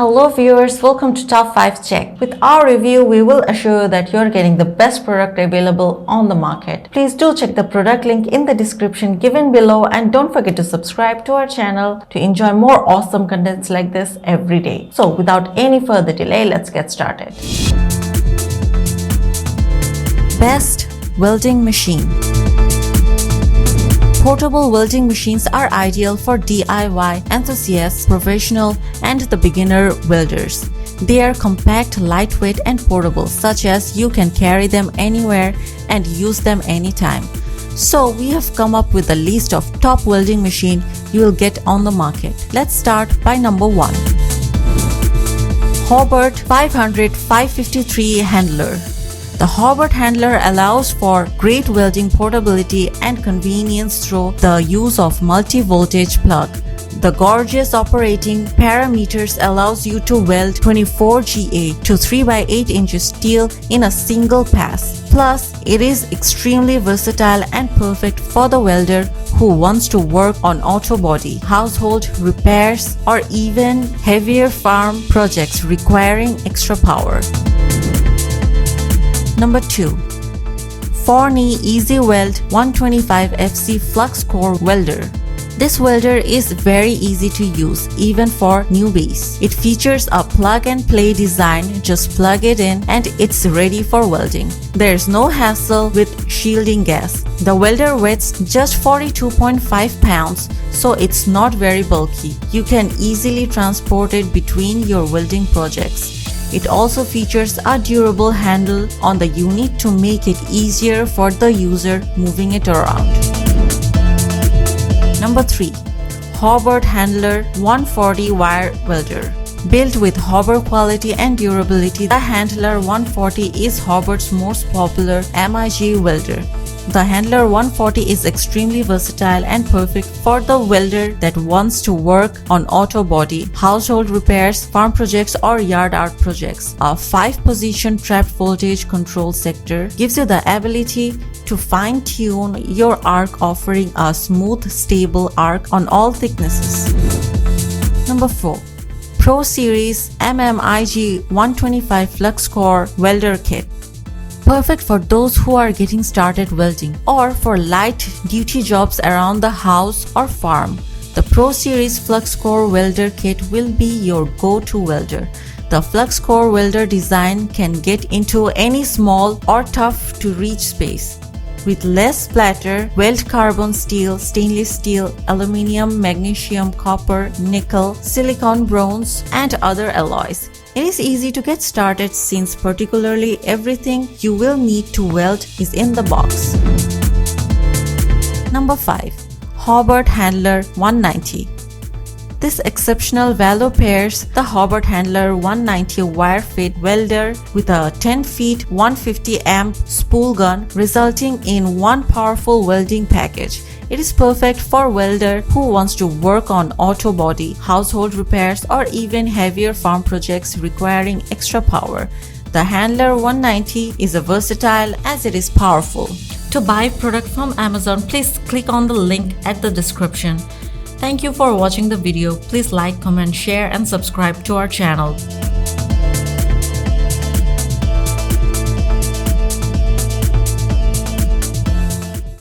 Hello viewers, welcome to Top 5 Check. With our review, we will assure that you're getting the best product available on the market. Please do check the product link in the description given below and don't forget to subscribe to our channel to enjoy more awesome contents like this every day. So without any further delay, let's get started. Best welding machine. Portable welding machines are ideal for DIY enthusiasts, professional, and the beginner welders. They are compact, lightweight, and portable, such as you can carry them anywhere and use them anytime. So we have come up with a list of top welding machine you will get on the market. Let's start by number 1. Hobart 500/553 Handler. The Hobart Handler allows for great welding portability and convenience through the use of multi-voltage plug. The gorgeous operating parameters allows you to weld 24 GA to 3x8 inches steel in a single pass. Plus, it is extremely versatile and perfect for the welder who wants to work on auto body, household repairs, or even heavier farm projects requiring extra power. Number 2. Forney Easy Weld 125 FC Fluxcore Welder. This welder is very easy to use even for newbies. It features a plug-and-play design, just plug it in and it's ready for welding. There's no hassle with shielding gas. The welder weighs just 42.5 pounds, so it's not very bulky. You can easily transport it between your welding projects. It also features a durable handle on the unit to make it easier for the user moving it around. Number 3. Hobart Handler 140 Wire Welder. Built with Hobart quality and durability, the Handler 140 is Hobart's most popular MIG welder. The Handler 140 is extremely versatile and perfect for the welder that wants to work on auto body, household repairs, farm projects, or yard art projects. A 5-position trapped voltage control sector gives you the ability to fine-tune your arc, offering a smooth, stable arc on all thicknesses. Number 4. Pro Series MMIG 125 Fluxcore Welder Kit. Perfect for those who are getting started welding or for light duty jobs around the house or farm. The Pro Series Fluxcore Welder Kit will be your go-to welder. The Fluxcore welder design can get into any small or tough to reach space. With less splatter, weld carbon steel, stainless steel, aluminum, magnesium, copper, nickel, silicon, bronze, and other alloys. It is easy to get started since particularly everything you will need to weld is in the box. Number 5. Hobart Handler 190. This exceptional value pairs the Hobart Handler 190 wire fit welder with a 10 feet 150 amp spool gun, resulting in one powerful welding package. It is perfect for welder who wants to work on auto body, household repairs, or even heavier farm projects requiring extra power. The Handler 190 is versatile as it is powerful. To buy product from Amazon, please click on the link at the description. Thank you for watching the video. Please like, comment, share, and subscribe to our channel.